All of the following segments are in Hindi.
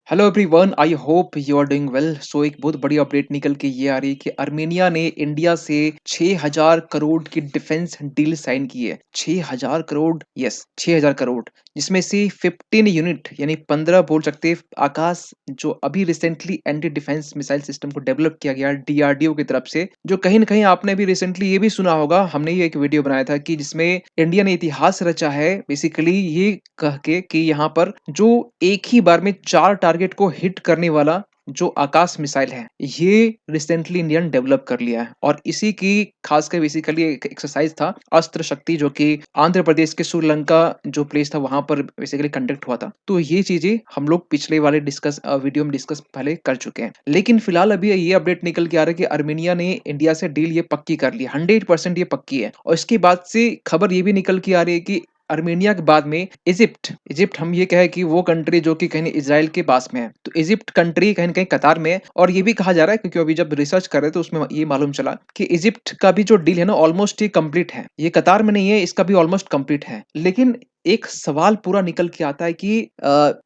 Hello everyone, I hope you are doing well. So एक बहुत बड़ी अपडेट निकल के ये आ रही है कि अर्मेनिया ने इंडिया से 6000 करोड़ की डिफेंस डील साइन की है। 6000 करोड़, यस 6000 करोड़, जिसमें से 15 यूनिट यानी 15 बोल सकते हैं आकाश, जो अभी recently anti defence missile system को डेवलप किया गया डीआरडीओ की तरफ से। जो कहीं ना कहीं आपने भी रिसेंटली ये भी सुना होगा, हमने ये एक वीडियो बनाया था कि जिसमें इंडिया ने इतिहास रचा है बेसिकली ये कह के कि यहाँ पर जो एक ही बार में 4 टारगेट को हिट करने वाला जो आकाश मिसाइल है, ये रिसेंटली इंडिया ने डेवलप कर लिया है। और इसी की खासकर बेसिकली एक एक्सरसाइज था अस्त्र शक्ति, जो कि आंध्र प्रदेश के श्रीलंका जो प्लेस था वहां पर बेसिकली कंडक्ट हुआ था। तो ये चीजें हम लोग पिछले वाले डिस्कस वीडियो में डिस्कस पहले कर चुके हैं, लेकिन फिलहाल अभी ये अपडेट निकल के आ रहा है कि अर्मेनिया ने इंडिया से डील ये पक्की कर ली, 100% ये पक्की है। और इसके बाद से खबर ये भी निकल के आ रही है कि अर्मेनिया के बाद में इजिप्ट इजिप्ट हम ये कहे कि वो कंट्री जो कि कहीं इजराइल के पास में है, तो इजिप्ट कंट्री कहीं न कहीं कतार में है। और ये भी कहा जा रहा है, क्योंकि अभी जब रिसर्च कर रहे थे तो उसमें ये मालूम चला कि इजिप्ट का भी जो डील है ना ऑलमोस्ट ही कंप्लीट है। ये कतार में नहीं है, इसका भी ऑलमोस्ट कंप्लीट है। लेकिन एक सवाल पूरा निकल के आता है कि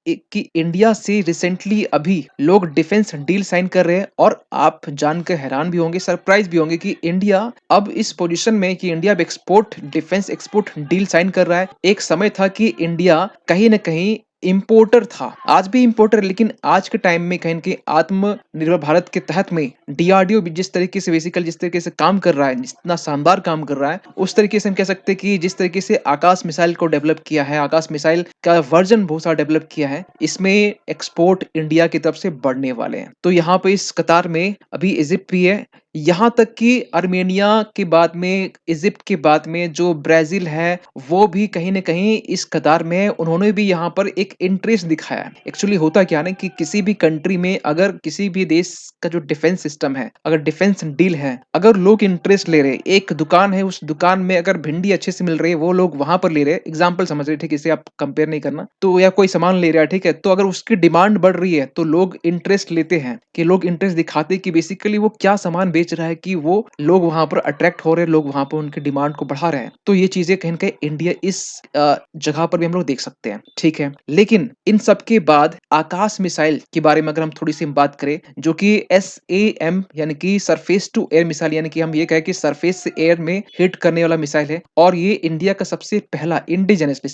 कि इंडिया से रिसेंटली अभी लोग डिफेंस डील साइन कर रहे हैं, और आप जानकर हैरान भी होंगे, सरप्राइज भी होंगे कि इंडिया अब इस पोजीशन में कि इंडिया अब export defence export deal sign कर रहा है। एक समय था कि इंडिया कहीं न कहीं इम्पोर्टर था, आज भी इम्पोर्टर है, लेकिन आज के टाइम में कहीं न कहीं आत्मनिर्भर भारत के तहत में डीआरडीओ भी जिस तरीके से बेसिकली जिस तरीके से काम कर रहा है, जितना शानदार काम कर रहा है, उस तरीके से हम कह सकते हैं कि जिस तरीके से आकाश मिसाइल को डेवलप किया है, आकाश मिसाइल का वर्जन बहुत सारा डेवलप किया है, इसमें एक्सपोर्ट इंडिया की तरफ से बढ़ने वाले हैं। तो यहाँ पे इस कतार में अभी इजिप्ट भी है, यहाँ तक कि अर्मेनिया के बाद में, इजिप्ट के बाद में जो ब्राजील है, वो भी कहीं न कहीं इस कतार में है। उन्होंने भी यहाँ पर एक इंटरेस्ट दिखाया है। एक्चुअली होता क्या है ना कि किसी भी कंट्री में अगर किसी भी देश का जो डिफेंस सिस्टम है, अगर डिफेंस डील है, अगर लोग इंटरेस्ट ले रहे हैं, एक दुकान है, उस दुकान में अगर भिंडी अच्छे से मिल रही है, वो लोग वहां पर ले रहे हैं, एग्जाम्पल समझ रहे हैं, ठीक है, इसे आप कंपेयर नहीं करना तो, या कोई सामान ले रहा है, ठीक है, तो अगर उसकी डिमांड बढ़ रही है तो लोग इंटरेस्ट लेते हैं, कि लोग इंटरेस्ट दिखाते हैं कि बेसिकली वो क्या सामान बेच रहा है, कि वो लोग वहां पर अट्रैक्ट हो रहे हैं, लोग वहां पर उनकी डिमांड को बढ़ा रहे हैं। तो ये चीजें कहीं न कहीं इंडिया इस जगह पर भी हम लोग देख सकते हैं, ठीक है। लेकिन इन सब के बाद आकाश मिसाइल के बारे में अगर हम थोड़ी सी बात करें, जो कि SAM यानी कि सरफेस टू एयर मिसाइल, यानी कि हम ये कहें कि सरफेस से एयर में हिट करने वाला मिसाइल है, और ये इंडिया का सबसे पहला इंडिजिनसली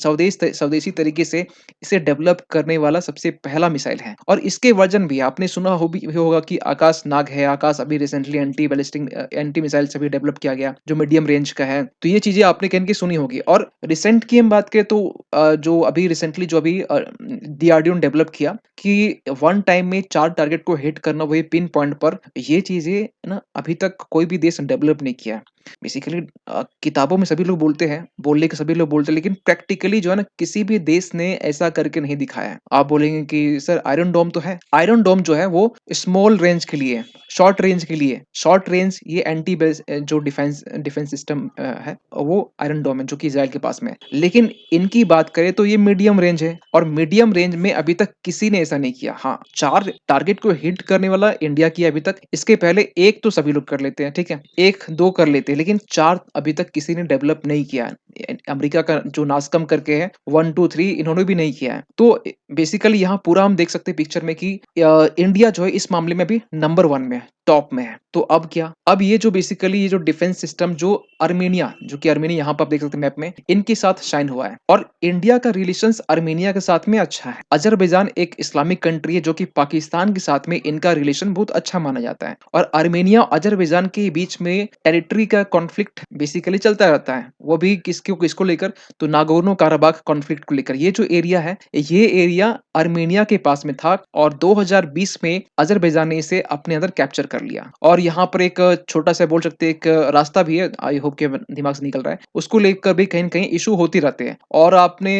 स्वदेशी तरीके से इसे डेवलप करने वाला सबसे पहला मिसाइल है। और इसके वर्जन भी आपने सुना भी होगा कि आकाश नाग है, आकाश अभी recently anti ballistic anti missile सभी डेवलप किया गया जो मीडियम रेंज का है। तो ये चीजें आपने कहीं की सुनी होगी। और रिसेंट की हम बात करें तो जो अभी रिसेंटली जो अभी डीआरडीओ ने डेवलप किया कि वन टाइम में 4 टारगेट को हिट करना, वही पिन पॉइंट पर, ये चीजें ना अभी तक कोई भी देश डेवलप नहीं किया। बेसिकली किताबों में सभी लोग बोलते हैं, बोलने के सभी लोग बोलते हैं, लेकिन प्रैक्टिकली जो है ना किसी भी देश ने ऐसा करके नहीं दिखाया है। आप बोलेंगे कि सर आयरन डोम तो है, आयरन डोम जो है वो स्मॉल रेंज के लिए, शॉर्ट रेंज के लिए, शॉर्ट रेंज ये एंटी जो डिफेंस डिफेंस सिस्टम है, वो आयरन डोम है जो कि इजराइल के पास में है। लेकिन इनकी बात करें तो ये मीडियम रेंज है, और मीडियम रेंज में अभी तक किसी ने ऐसा नहीं किया। हाँ, 4 टारगेट को हिट करने वाला इंडिया की अभी तक, इसके पहले एक तो सभी लोग कर लेते हैं, ठीक है, एक दो कर लेते हैं, लेकिन 4 अभी तक किसी ने डेवलप नहीं किया है। अमेरिका का जो नासकम करके है 1 2 3, इन्होंने भी नहीं किया है। तो बेसिकली यहाँ पूरा हम देख सकते हैं पिक्चर में कि इंडिया जो है इस मामले में भी नंबर 1 में है, टॉप में है। तो अब क्या, अब ये जो बेसिकली ये जो डिफेंस सिस्टम जो अर्मेनिया, जो कि अर्मेनिया यहाँ पर आप देख सकते हैं मैप में, इनके साथ शाइन हुआ है। और इंडिया का रिलेशंस अर्मेनिया के साथ में अच्छा है। अजरबैजान एक इस्लामिक कंट्री है, जो कि पाकिस्तान के साथ में इनका रिलेशन बहुत अच्छा माना जाता है। और अर्मेनिया अजरबैजान के बीच में टेरिटरी का कॉन्फ्लिक्ट बेसिकली चलता रहता है, वो भी किसको लेकर, तो नागोर्नो काराबाख कॉन्फ्लिक्ट को लेकर। ये जो एरिया है, ये एरिया अर्मेनिया के पास में था, और 2020 में अजरबैजान ने इसे अपने अंदर कैप्चर कर लिया। और यहाँ पर एक छोटा सा बोल सकते हैं एक रास्ता भी है, आई होप के दिमाग से निकल रहा है, उसको लेकर भी कहीं न कहीं इशू होती रहते हैं। और आपने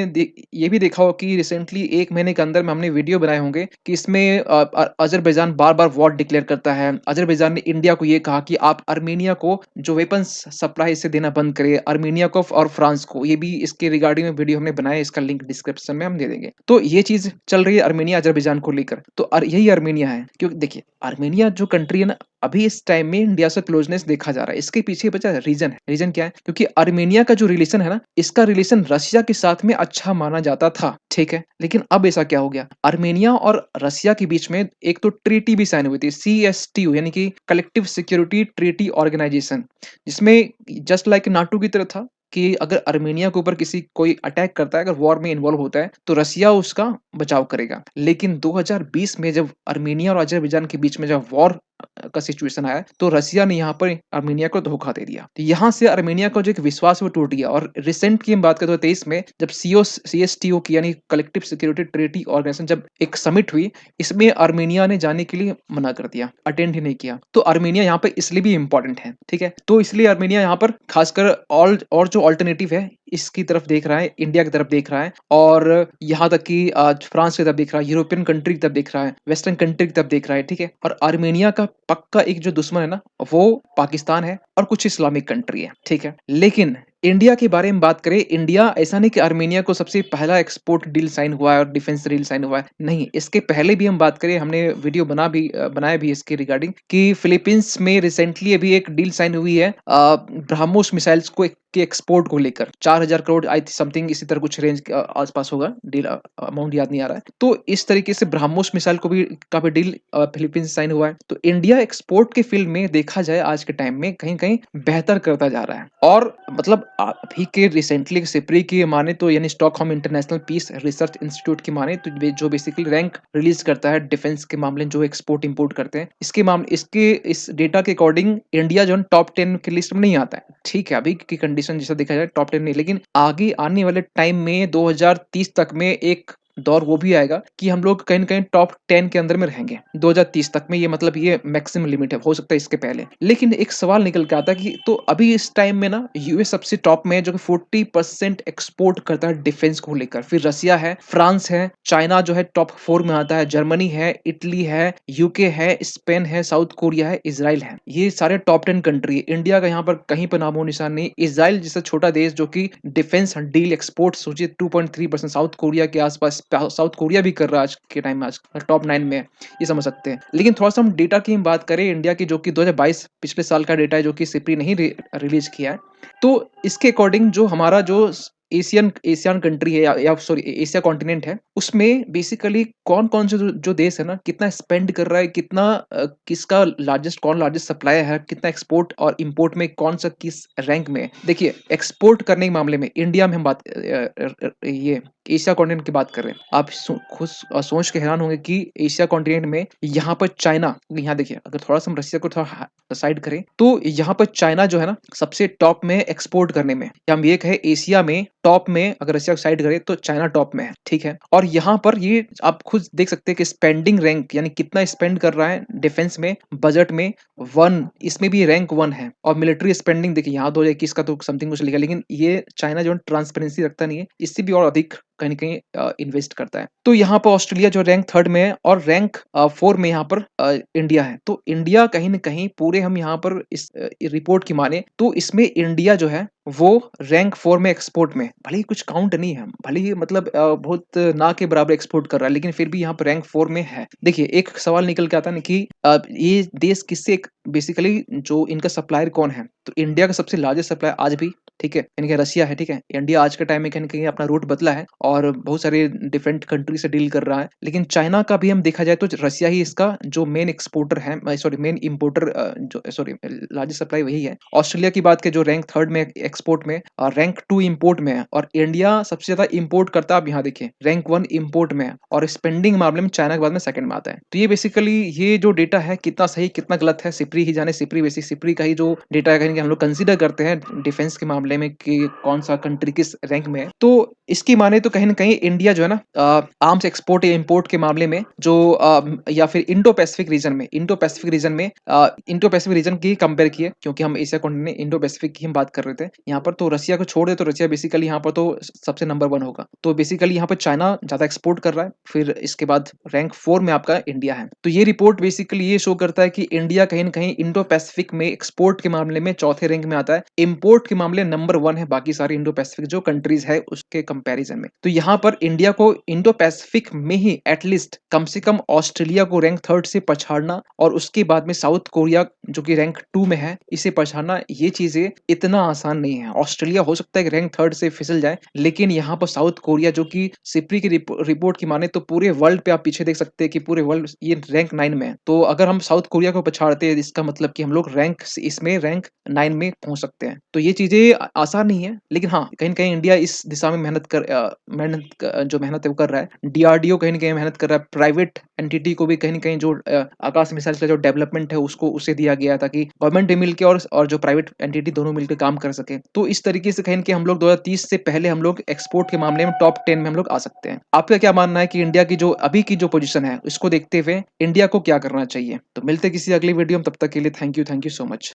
ये भी देखा होगा कि रिसेंटली 1 महीने के अंदर में हमने वीडियो बनाए होंगे कि इसमें अजरबैजान बार-बार वॉर डिक्लेयर करता है। अजरबैजान ने इंडिया को ये कहा कि आप अर्मेनिया को जो वेपन्स सप्लाई इसे देना बंद करें, अर्मेनिया को और फ्रांस को। ये भी इसके रिगार्डिंग में वीडियो हमने बनाया है, इसका लिंक डिस्क्रिप्शन में हम दे देंगे। तो ये चीज़ चल रही है अर्मेनिया अजरबैजान को लेकर। तो यही अर्मेनिया है, क्योंकि देखिए अर्मेनिया जो कंट्री है लेकिन अभी इस टाइम में इंडिया से क्लोजनेस देखा जा रहा है। इसके पीछे बचा रीजन है। रीजन क्या है? क्योंकि आर्मेनिया का जो रिलेशन है ना, इसका रिलेशन रशिया के साथ में अच्छा माना जाता था, ठीक है? लेकिन अब ऐसा क्या हो गया? आर्मेनिया और रशिया के बीच में एक तो ट्रीटी भी साइन हुई थी, CSTO यानी कि कलेक्टिव सिक्योरिटी ट्रीटी ऑर्गेनाइजेशन, जिसमें जस्ट लाइक नाटो की तरह था कि अगर आर्मेनिया के ऊपर किसी कोई अटैक करता है, अगर वॉर में इन्वॉल्व होता है, तो रशिया उसका बचाव करेगा। लेकिन 2020 में जब आर्मेनिया और अज़रबैजान के बीच में जब वॉर का सिचुएशन आया, तो रशिया ने यहाँ पर आर्मेनिया को धोखा दे दिया। तो यहाँ से आर्मेनिया का जो एक विश्वास है वो टूट गया। और रिसेंट की हम बात करें तो 23 में जब CSTO की यानी कलेक्टिव सिक्योरिटी ट्रीटी ऑर्गेनाइजेशन जब एक समिट हुई, इसमें आर्मेनिया ने जाने के लिए मना कर दिया, अटेंड ही नहीं किया। तो आर्मेनिया यहाँ पे इसलिए भी इंपॉर्टेंट है, ठीक है? तो इसलिए आर्मेनिया यहाँ पर खासकर ऑल और जो अल्टरनेटिव है इसकी तरफ देख रहा है, इंडिया की तरफ देख रहा है, और यहाँ तक कि फ्रांस की तरफ देख रहा है, यूरोपियन कंट्री की तरफ देख रहा है, वेस्टर्न कंट्री की तरफ देख रहा है, ठीक है? और आर्मेनिया का पक्का एक जो दुश्मन है ना, वो पाकिस्तान है और कुछ इस्लामिक कंट्री है, ठीक है? लेकिन इंडिया के बारे में बात करें, इंडिया ऐसा नहीं कि आर्मेनिया को सबसे पहला एक्सपोर्ट डील साइन हुआ है और डिफेंस डील साइन हुआ है, नहीं। इसके पहले भी हम बात करें, हमने वीडियो बनाया भी इसके रिगार्डिंग कि फिलीपींस में रिसेंटली अभी एक डील साइन हुई है ब्रह्मोस मिसाइल्स के एक्सपोर्ट को लेकर 4,000 करोड़ आई समथिंग, इसी तरह कुछ रेंज के आसपास होगा डील, अमाउंट याद नहीं आ रहा है। तो इस तरीके से ब्रह्मोस मिसाइल का भी डील फिलीपींस से साइन हुआ है। तो इंडिया एक्सपोर्ट के फील्ड में देखा जाए आज के टाइम में कहीं कहीं बेहतर करता जा रहा है। और मतलब अभी के रिसेंटली सिप्री की माने तो यानी Stockholm International Peace Research Institute की माने तो जो बेसिकली रैंक रिलीज करता है डिफेंस के मामले में जो एक्सपोर्ट इंपोर्ट करते हैं, इसके इस डेटा के अकॉर्डिंग इंडिया जो है टॉप 10 की लिस्ट में नहीं आता है, ठीक है? अभी की कंडीशन जैसा देखा जाए टॉप 10 नहीं, लेकिन आगे आने वाले टाइम में 2030 तक में एक दौर वो भी आएगा कि हम लोग कहीं न कहीं टॉप 10 के अंदर में रहेंगे 2030 तक में। ये मतलब ये मैक्सिमम लिमिट है, हो सकता है इसके पहले। लेकिन एक सवाल निकल के आता है कि तो अभी इस टाइम में ना यूएस सबसे टॉप में है जो कि 40% एक्सपोर्ट करता है डिफेंस को लेकर। फिर रशिया है, फ्रांस है, चाइना जो है टॉप 4 में आता है, जर्मनी है, इटली है, यूके है, स्पेन है, साउथ कोरिया है, इजराइल है। ये सारे टॉप 10 कंट्री है। इंडिया का यहाँ पर कहीं पर नामो निशान नहीं। इजराइल जैसा छोटा देश जो कि डिफेंस डील एक्सपोर्ट सोचिए 2.3% साउथ कोरिया के आसपास, साउथ कोरिया भी कर रहा है आज के टाइम में, आज टॉप 9 में है, ये समझ सकते हैं। लेकिन थोड़ा सा हम डेटा की बात करें इंडिया की, जो कि 2022 पिछले साल का डेटा है जो कि सिप्री नहीं रिलीज किया है, तो इसके अकॉर्डिंग जो हमारा जो एशियन एशियन कंट्री है या सॉरी एशिया कॉन्टिनेंट है, उसमें बेसिकली कौन-कौन से जो देश है ना, कितना स्पेंड कर रहा है, कितना किसका लार्जेस्ट सप्लायर है, कितना एक्सपोर्ट और इंपोर्ट में कौन सा किस रैंक में है। देखिए, एक्सपोर्ट करने के मामले में इंडिया में हम ये एशिया कॉन्टिनेंट की बात कर रहे हैं। आप खुद सोच के हैरान होंगे कि एशिया कॉन्टिनेंट में यहाँ पर चाइना, यहाँ देखिए अगर थोड़ा-सा हम रशिया को थोड़ा साइड करें, तो यहाँ पर चाइना जो है ना सबसे टॉप में एक्सपोर्ट करने में, या हम ये कहें एशिया में टॉप में, अगर रशिया को साइड करें तो चाइना टॉप में है, ठीक है? और यहाँ पर ये आप खुद देख सकते हैं कि स्पेंडिंग रैंक यानी कितना स्पेंड कर रहा है डिफेंस में, बजट में, 1 इसमें भी रैंक 1 है। और मिलिट्री स्पेंडिंग देखिए यहाँ 2021 का तो समथिंग कुछ लिखा है, लेकिन ये चाइना जो है ट्रांसपेरेंसी रखता नहीं है, इससे भी और अधिक कहीं न कहीं इन्वेस्ट करता है। तो यहाँ पर ऑस्ट्रेलिया जो रैंक 3rd में है और रैंक 4 में यहाँ पर इंडिया है। तो इंडिया कहीं न कहीं पूरे हम यहाँ पर इस रिपोर्ट की माने तो इसमें इंडिया जो है वो रैंक 4 में एक्सपोर्ट में, भले ही कुछ काउंट नहीं है, भले ही मतलब बहुत ना के बराबर एक्सपोर्ट कर रहा है, लेकिन फिर भी यहाँ पर रैंक 4 में है। देखिए, एक सवाल निकल के आता है ना कि ये देश किससे बेसिकली जो इनका सप्लायर कौन है? तो इंडिया का सबसे लार्जेस्ट सप्लायर आज भी, ठीक है, यानी कि रशिया है, ठीक है? इंडिया आज के टाइम में कहीं न कहीं अपना रूट बदला है और बहुत सारे डिफरेंट कंट्री से डील कर रहा है। लेकिन चाइना का भी हम देखा जाए तो रशिया ही इसका जो मेन एक्सपोर्टर है, सॉरी मेन इंपोर्टर, जो सॉरी लार्जेस्ट सप्लाई वही है। ऑस्ट्रेलिया की बात करें जो रैंक 3rd में एक्सपोर्ट में और रैंक 2 इंपोर्ट में है, और इंडिया सबसे ज्यादा इंपोर्ट करता है। आप यहाँ देखिए रैंक 1 इंपोर्ट में है और स्पेंडिंग मामले में चाइना के बाद में 2nd में आता है। तो ये बेसिकली ये जो डेटा है कितना सही कितना गलत है, सिप्री ही जाने। सिप्री का ही जो डेटा है कहीं हम लोग कंसीडर करते हैं डिफेंस के मामले में कि कौन सा कंट्री किस रैंक में है। तो इसकी माने तो कहीं न कहीं इंडिया जो है ना आर्म्स एक्सपोर्ट या इंपोर्ट के मामले में जो या फिर इंडो पैसिफिक रीजन में इंडो पैसिफिक रीजन की कंपेयर किए, क्योंकि हम एशिया कॉन्टिनेंट इंडो पैसिफिक की हम बात कर रहे थे। यहाँ पर तो रसिया को छोड़ दे तो रसिया बेसिकली यहाँ पर तो सबसे नंबर 1 होगा। तो बेसिकली यहाँ पर चाइना ज़्यादा एक्सपोर्ट कर रहा है, फिर इसके बाद रैंक 4 में आपका इंडिया है। तो ये रिपोर्ट बेसिकली ये शो करता है कि इंडिया कहीं न कहीं इंडो पैसिफिक में एक्सपोर्ट के मामले में चौथे रैंक में आता है। इम्पोर्ट के मामले नंबर 1 है बाकी सारे इंडो पैसिफिक जो कंट्रीज़ है उसके कंपैरिज़न में। तो यहाँ पर इंडिया को इंडो पैसिफिक में ही एटलीस्ट कम से कम ऑस्ट्रेलिया को रैंक 3rd से पछाड़ना और उसके बाद में साउथ कोरिया जो कि रैंक 2 में है, इसे पछाड़ना, ये चीज़ें इतना आसान नहीं है। ऑस्ट्रेलिया हो सकता है कि रैंक 3rd से फिसल जाए, लेकिन यहाँ पर साउथ कोरिया जो कि सिप्री की रिपोर्ट की माने तो पूरे वर्ल्ड पे आप पीछे देख सकते हैं कि पूरे वर्ल्ड ये रैंक 9 में है। तो अगर हम साउथ कोरिया को पछाड़ते हैं इसका मतलब कि हम लोग इसमें रैंक 9 में पहुँच सकते हैं। तो ये चीज़ें आसान नहीं है, लेकिन हाँ, कहीं न कहीं इंडिया इस दिशा में मेहनत है वो कर रहा है। डीआरडीओ कहीं न कहीं मेहनत कर रहा है। प्राइवेट एंटिटी को भी कहीं न कहीं जो आकाश मिसाइल का जो डेवलपमेंट है उसको उसे दिया गया है ताकि गवर्नमेंट भी मिलके और जो प्राइवेट एंटिटी दोनों मिलके काम कर सके। तो इस तरीके से कहीं न कहीं हम लोग 2030 से पहले हम लोग एक्सपोर्ट के मामले में टॉप 10 में हम लोग आ सकते हैं। आपका क्या मानना है कि इंडिया की जो अभी की जो पोज़ीशन है, इसको देखते हुए इंडिया को क्या करना चाहिए? तो मिलते हैं किसी अगली वीडियो में, तब तक के लिए थैंक यू सो मच।